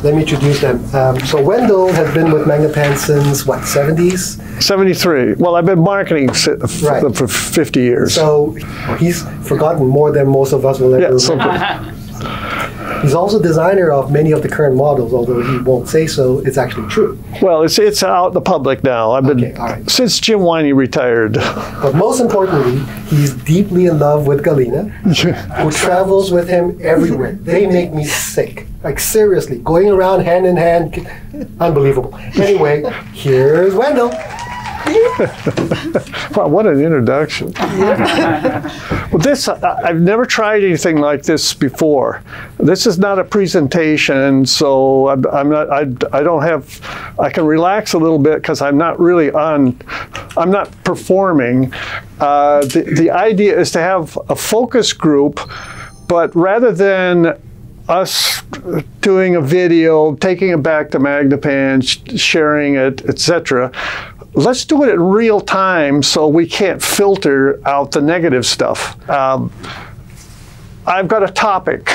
Let me introduce them. So Wendell has been with Magnapan since, what, 70s? 73. Well, I've been marketing for 50 years. So he's forgotten more than most of us will ever remember. He's also designer of many of the current models, although he won't say so. It's actually true. Well, it's out in the public now. I've been since Jim Winey retired. But most importantly, he's deeply in love with Galina, who travels with him everywhere. They make me sick. Like seriously, going around hand in hand, unbelievable. Anyway, here's Wendell. Wow, what an introduction. Well, I've never tried anything like this before. This is not a presentation, so I can relax a little bit because I'm not performing. The idea is to have a focus group, but rather than us doing a video, taking it back to Magnapan, sharing it, etc., let's do it in real time so we can't filter out the negative stuff. I've got a topic.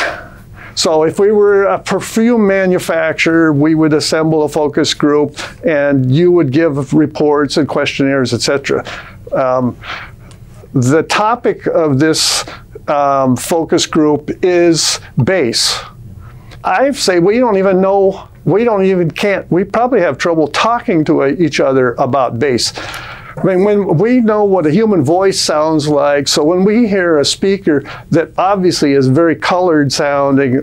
So if we were a perfume manufacturer, we would assemble a focus group and you would give reports and questionnaires, etc. The topic of this focus group is bass. I say we don't even know. We probably have trouble talking to each other about bass. I mean, when we know what a human voice sounds like, so when we hear a speaker that obviously is very colored sounding,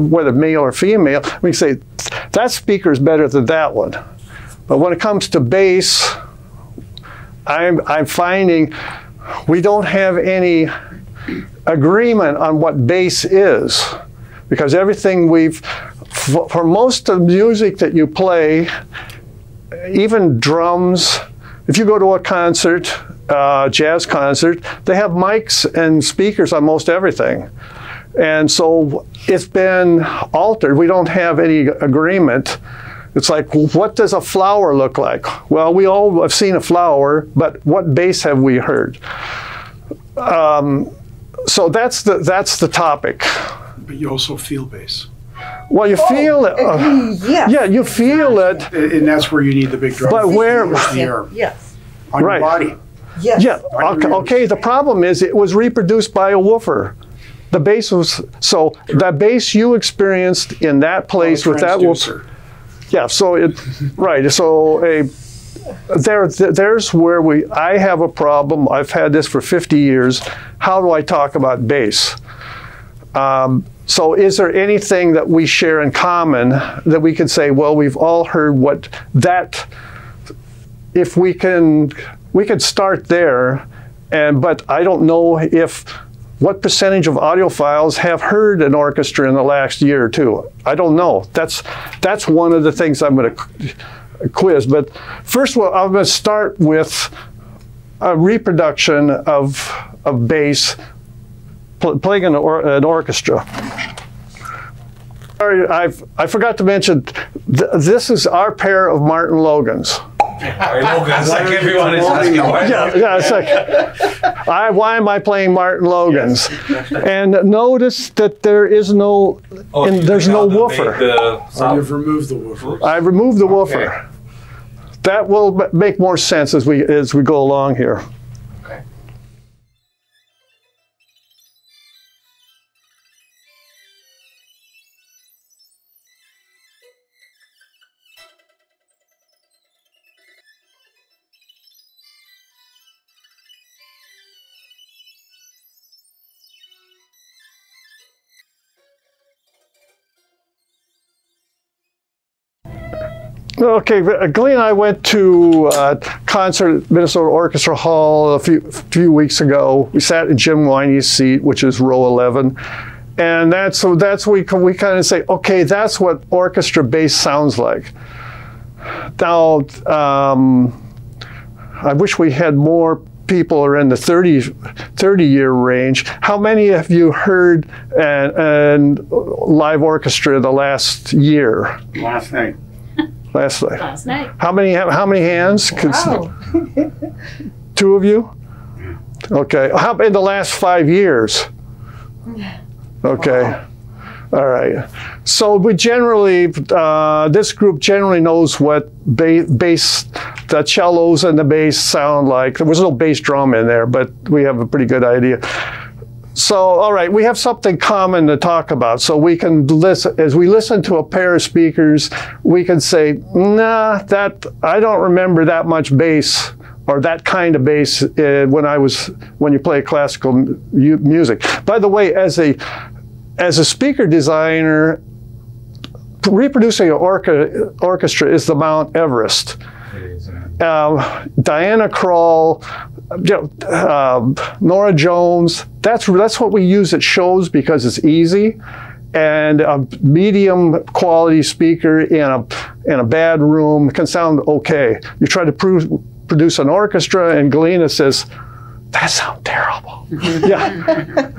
whether male or female, we say, that speaker is better than that one. But when it comes to bass, I'm finding we don't have any agreement on what bass is, because everything for most of the music that you play, even drums, if you go to a concert, jazz concert, they have mics and speakers on most everything. And so it's been altered. We don't have any agreement. It's like, what does a flower look like? Well, we all have seen a flower, but what bass have we heard? So that's the topic. But you also feel bass. Well, you feel it. Yeah, you feel it. And that's where you need the big drum. But where? Yes. On your body. Yes. Yeah. Okay. The problem is it was reproduced by a woofer. The bass was that bass you experienced in that place with that woofer. Yeah. So there's where I have a problem. I've had this for 50 years. How do I talk about bass? So is there anything that we share in common that we could say, well, we've all heard what that, if we could start there, but I don't know what percentage of audiophiles have heard an orchestra in the last year or two. I don't know. That's one of the things I'm going to quiz. But first of all, I'm going to start with a reproduction of bass playing in an orchestra. Sorry, I forgot to mention, this is our pair of Martin Logans. It's like everyone is asking why. Yeah, it's like, why am I playing Martin Logans? And notice that there is no, there's no woofer. You've removed the woofer. I've removed the woofer. That will make more sense as we go along here. Okay, Glenn and I went to a concert at Minnesota Orchestra Hall a few weeks ago. We sat in Jim Winey's seat, which is row 11. And that's we kind of say, okay, that's what orchestra bass sounds like. Now, I wish we had more people are in the 30-year range. How many have you heard a live orchestra the last year? Last night. Last night. How many hands? Wow. 2 of you? Okay. How in the last 5 years? Okay. All right. So we generally, this group generally knows what bass, the cellos and the bass sound like. There was no bass drum in there, but we have a pretty good idea. So, all right, we have something common to talk about. So we can listen, as we listen to a pair of speakers, we can say, nah, I don't remember that much bass or that kind of bass when you play classical music. By the way, as a speaker designer, reproducing an orchestra is the Mount Everest. Diana Krall, Nora Jones, that's what we use at shows because it's easy. And a medium quality speaker in a bad room can sound okay. You try to produce an orchestra and Galina says, that sounds terrible. Yeah,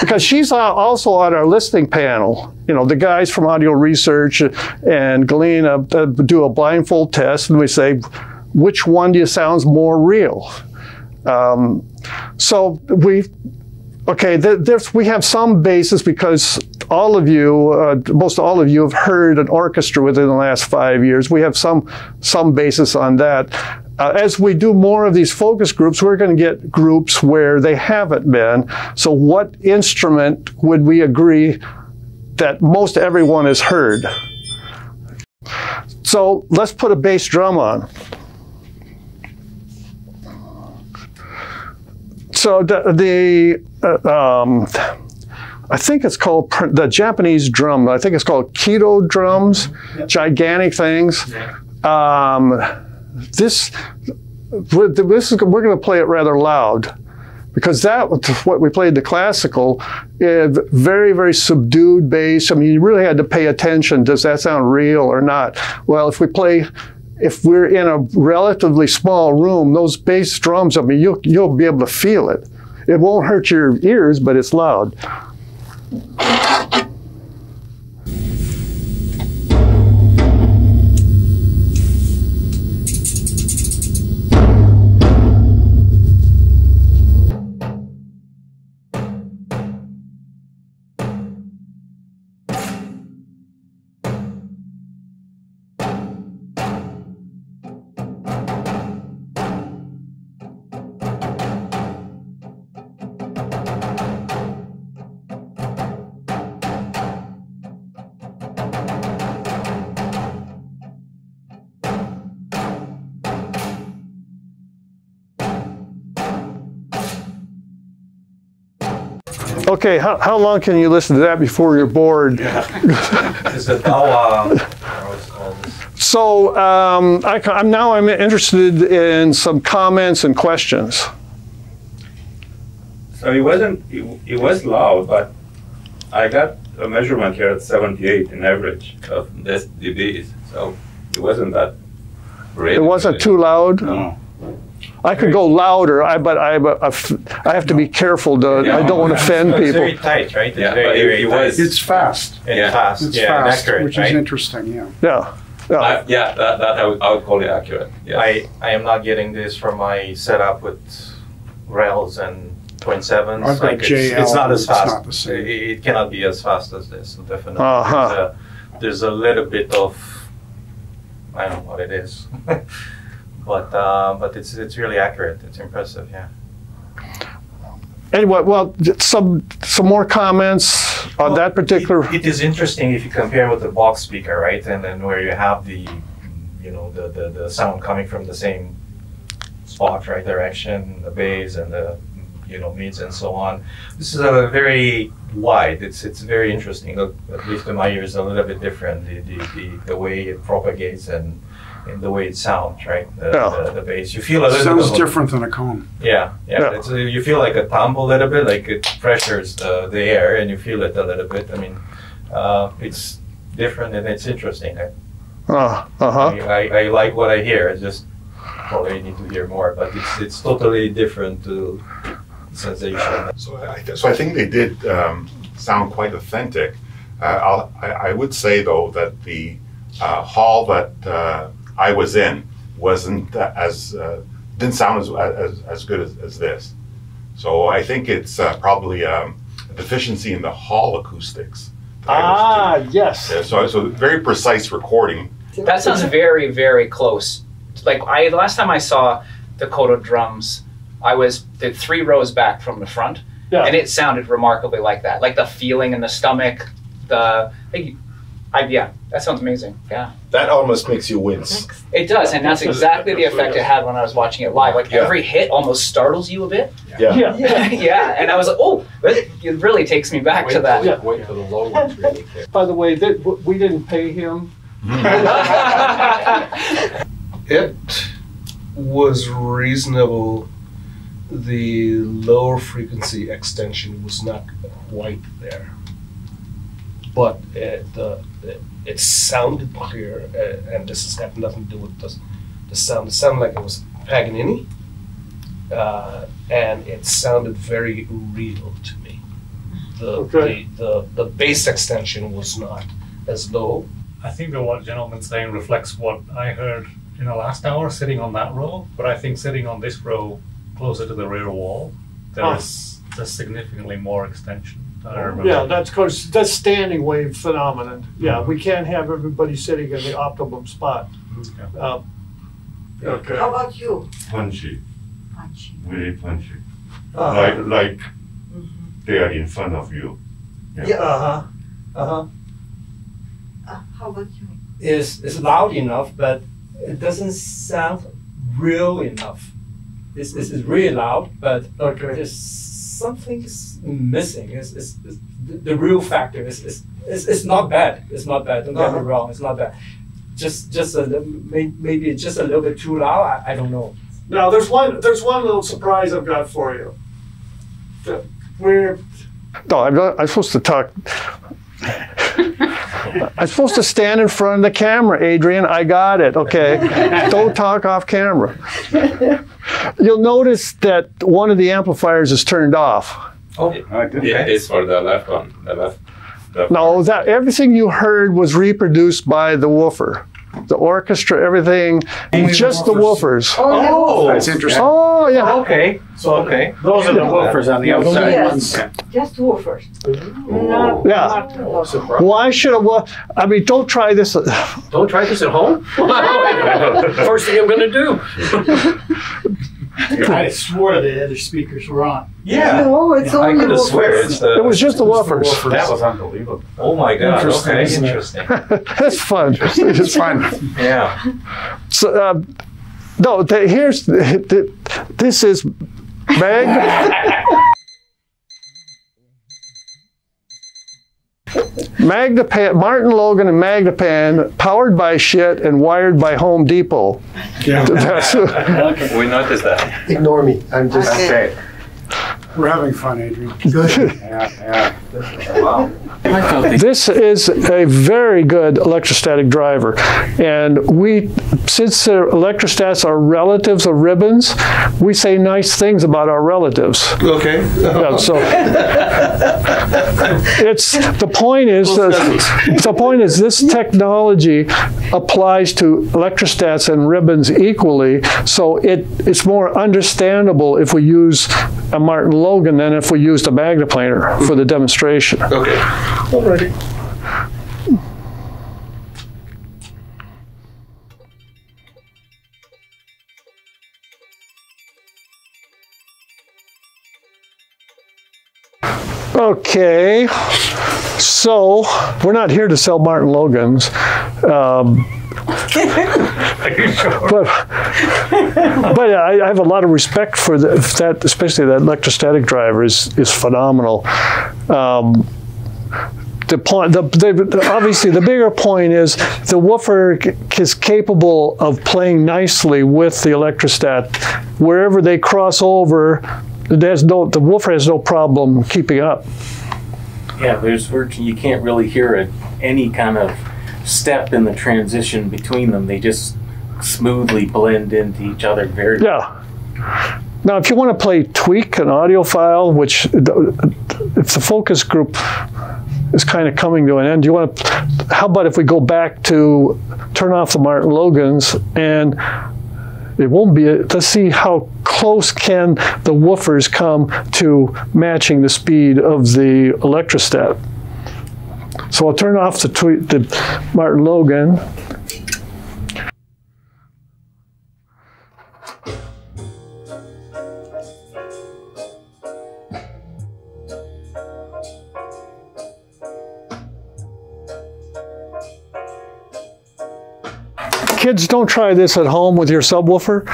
because she's also on our listening panel. You know, the guys from Audio Research and Galina do a blindfold test, and we say, which one do you sounds more real? So we have some basis because all of you, most all of you have heard an orchestra within the last 5 years. We have some basis on that. As we do more of these focus groups, we're going to get groups where they haven't been. So what instrument would we agree that most everyone has heard? So let's put a bass drum on. So I think it's called the Japanese drum. I think it's called Kido drums, gigantic things. Yeah. We're going to play it rather loud because that was what we played the classical, very, very subdued bass. I mean, you really had to pay attention. Does that sound real or not? Well, if we're in a relatively small room, those bass drums, I mean, you'll be able to feel it. It won't hurt your ears, but it's loud. Okay, how long can you listen to that before you're bored? Is it how So I'm interested in some comments and questions. So it was loud, but I got a measurement here at 78 in average of this dBs. So it wasn't that great. It wasn't too loud? No. I could go louder, but I have to be careful. I don't want to offend people. It's very tight, right? It's Yeah, very but It's fast. and fast. It's Yeah, and fast, accurate, which right? is interesting, yeah. Yeah. that I would call it accurate. Yes. I am not getting this from my setup with rails and 0.7s. I've got JL, it's not as it's fast. not the same. It cannot be as fast as this, definitely. Uh-huh. There's a little bit of, I don't know what it is. But it's really accurate. It's impressive, yeah. Anyway, well, some more comments on that particular. It is interesting if you compare with the box speaker, right? And then where you have the sound coming from the same spot, right? Direction, the bass and the mids and so on. This is a very wide. It's very interesting. At least in my ears, a little bit different. The way it propagates and the way it sounds, right? The bass. You feel a little Sounds bit different than a cone. Yeah. It's, you feel like a thump a little bit, like it pressures the air, and you feel it a little bit. I mean, it's different and it's interesting. I like what I hear. It's just probably need to hear more, but it's totally different to sensation. So I think they did sound quite authentic. I would say though that the hall that I was in wasn't didn't sound as good as this. So I think it's probably a deficiency in the hall acoustics Yes. Yeah, so very precise recording. That sounds very, very close. Like the last time I saw Dakota drums, I was the 3 rows back from the front, and it sounded remarkably like that. Like the feeling in the stomach, yeah, that sounds amazing. Yeah. That almost makes you wince. It does, and that's exactly the effect it had when I was watching it live. Like every hit almost startles you a bit. Yeah. Yeah, and I was like, oh, it really takes me back to that. Wait till the low ones really kick. By the way, we didn't pay him. It was reasonable. The lower frequency extension was not quite there, but it sounded clear, and this has got nothing to do with the sound. It sounded like it was Paganini, and it sounded very real to me. The bass extension was not as low. I think that what gentleman's saying reflects what I heard in the last hour sitting on that row, but I think sitting on this row closer to the rear wall, there's significantly more extension. I remember. Yeah, that's because that's standing wave phenomenon. Yeah, we can't have everybody sitting in the optimum spot. Okay. How about you? Punchy, Punchy. very punchy. Like they are in front of you. How about you? It's loud enough, but it doesn't sound real enough. It's really loud, but there's something missing. It's the real factor. It's not bad. It's not bad. Don't get me wrong. It's not bad. Maybe it's just a little bit too loud. I don't know. Now there's one little surprise I've got for you. I'm supposed to talk. I'm supposed to stand in front of the camera, Adrian. I got it. Okay. Don't talk off camera. You'll notice that one of the amplifiers is turned off. Oh, it's for the left one. The left. No, everything you heard was reproduced by the woofer. The orchestra, everything, just the woofers. Oh, that's interesting. Oh, yeah. Okay. So, okay. Those are the woofers on the outside. Yes, just woofers. Yeah. Why should I mean, don't try this. Don't try this at home. First thing I'm going to do. I swore the other speakers were on. Yeah. No, it's I only could have swear woofers. It was just the woofers. That was unbelievable. Oh my God. Okay. Interesting. That's fun. It's fun. Yeah. So, no, this is Magnepan, Martin Logan and Magnepan, powered by shit and wired by Home Depot. Yeah. We noticed that. Ignore me. I'm just. Okay. We're having fun, Adrian. Good. Yeah. Wow. This is a very good electrostatic driver, and since the electrostats are relatives of ribbons, we say nice things about our relatives. Okay. Yeah, so the point is this technology applies to electrostats and ribbons equally, so it's more understandable if we use a Martin Logan than if we used a Magneplaner for the demonstration. Okay. Alrighty. Okay, so we're not here to sell Martin Logans, but I have a lot of respect for that, especially that electrostatic driver is phenomenal. Obviously, the bigger point is the woofer is capable of playing nicely with the electrostat. Wherever they cross over, the woofer has no problem keeping up. Yeah, there's you can't really hear any kind of step in the transition between them. They just smoothly blend into each other very well. Yeah. Now, if you want to play tweak an audio file, which if the focus group is kind of coming to an end, how about if we go back to turn off the Martin Logans, and it won't be, let's see how close can the woofers come to matching the speed of the electrostat. So I'll turn off the Martin Logan. Kids, don't try this at home with your subwoofer.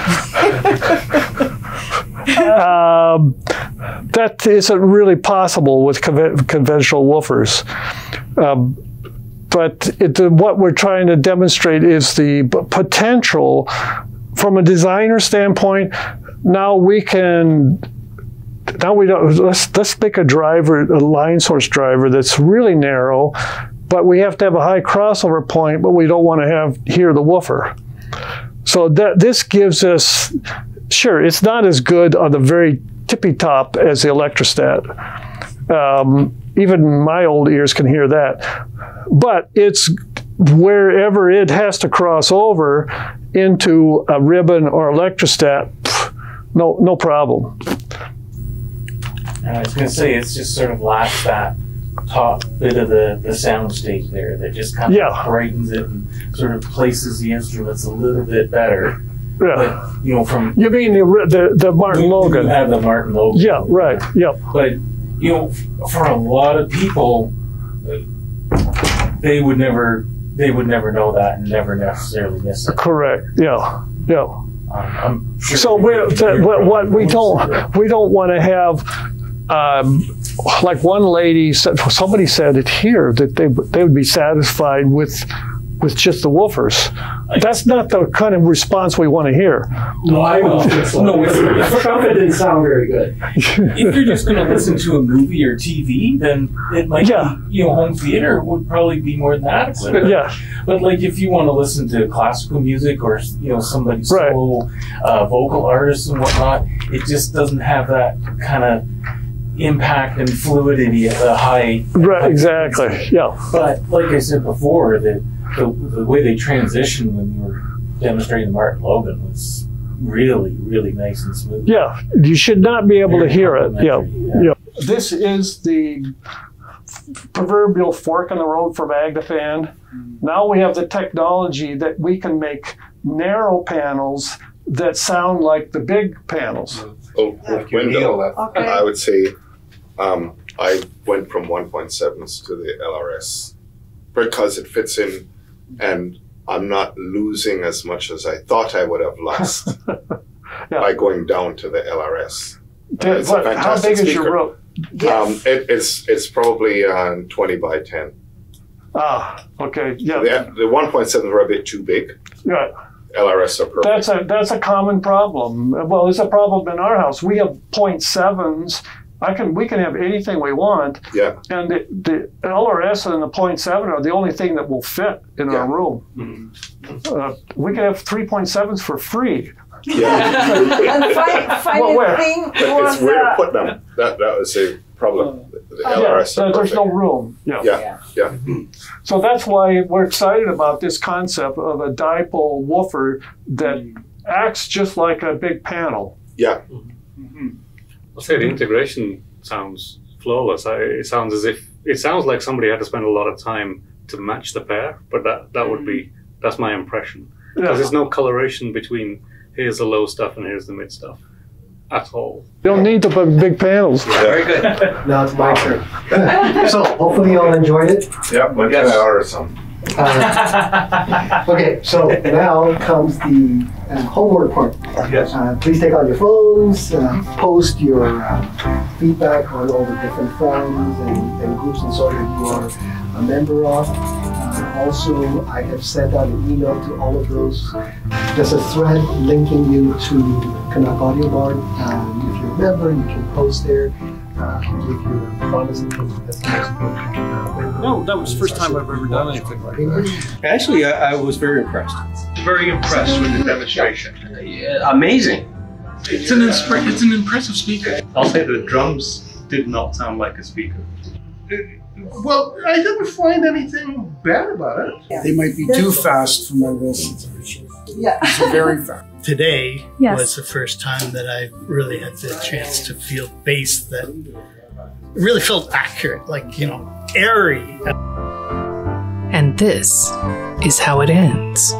That isn't really possible with conventional woofers. But what we're trying to demonstrate is the potential from a designer standpoint. Now we don't, let's pick a driver, a line source driver that's really narrow, but we have to have a high crossover point, but we don't want to hear the woofer. So this gives us, sure, it's not as good on the very tippy top as the electrostat. Even my old ears can hear that. But it's wherever it has to cross over into a ribbon or electrostat, no problem. I was going to say, it's just sort of lacks that top bit of the sound stage there that just kind of brightens it and sort of places the instruments a little bit better. Yeah. But, you know, from... You mean the Martin Logan? You have the Martin Logan. Yeah, right, yep. But, you know, for a lot of people, they would never know that and never necessarily miss it. Correct, yeah, yeah. I'm sure so we don't want to have, like one lady said, somebody said it here, that they would be satisfied with just the woofers. That's not the kind of response we want to hear. No, I don't think so. No, the trumpet didn't sound very good. If you're just going to listen to a movie or TV, then it might be, you know, home theater would probably be more than adequate. Yeah. But like if you want to listen to classical music or, you know, somebody's solo vocal artists and whatnot, it just doesn't have that kind of impact and fluidity at the high. Right, exactly, yeah. But like I said before, the way they transitioned when you were demonstrating the Martin Logan was really, really nice and smooth. Yeah, you should not be able to hear it. Yeah. This is the proverbial fork in the road for Magnifan. Now we have the technology that we can make narrow panels that sound like the big panels. Oh, with window, I would say I went from 1.7s to the LRS because it fits in and I'm not losing as much as I thought I would have lost by going down to the LRS. It's a fantastic how big speaker. is your room? It's probably 20 by 10. Ah, okay, yeah. The 1.7s were a bit too big. Right. LRS are perfect. That's a common problem. Well, it's a problem in our house. We have 0.7s. We can have anything we want. Yeah. And the LRS and the 0.7 are the only thing that will fit in our room. We can have 3.7s for free. Yeah. And funny thing was it's where to put them. That was a problem. The LRS are there's no room. Yeah. So that's why we're excited about this concept of a dipole woofer that acts just like a big panel. Yeah. I'll say the integration sounds flawless. It sounds like somebody had to spend a lot of time to match the pair, but that's my impression. Because there's no coloration between here's the low stuff and here's the mid stuff at all. You don't need to put big panels. Yeah. Very good. Now it's my turn. So hopefully you all enjoyed it. Yeah, but can I order some? Okay, so now comes the homework part. Yes. Please take out your phones, post your feedback on all the different forums and groups and so that you are a member of. Also, I have sent out an email to all of those. There's a thread linking you to Canuck Audio Board. If you're a member, you can post there. Give your honest opinion. That's the most important. No, that was the first time I've ever done anything like that. Actually, I was very impressed. Very impressed with the demonstration. Amazing. It's an impressive speaker. I'll say the drums did not sound like a speaker. Well, I didn't find anything bad about it. They might be too fast for my wrist situation. Yeah. It's very fast. Today was the first time that I really had the chance to feel bass that really felt accurate, like, airy. And this is how it ends.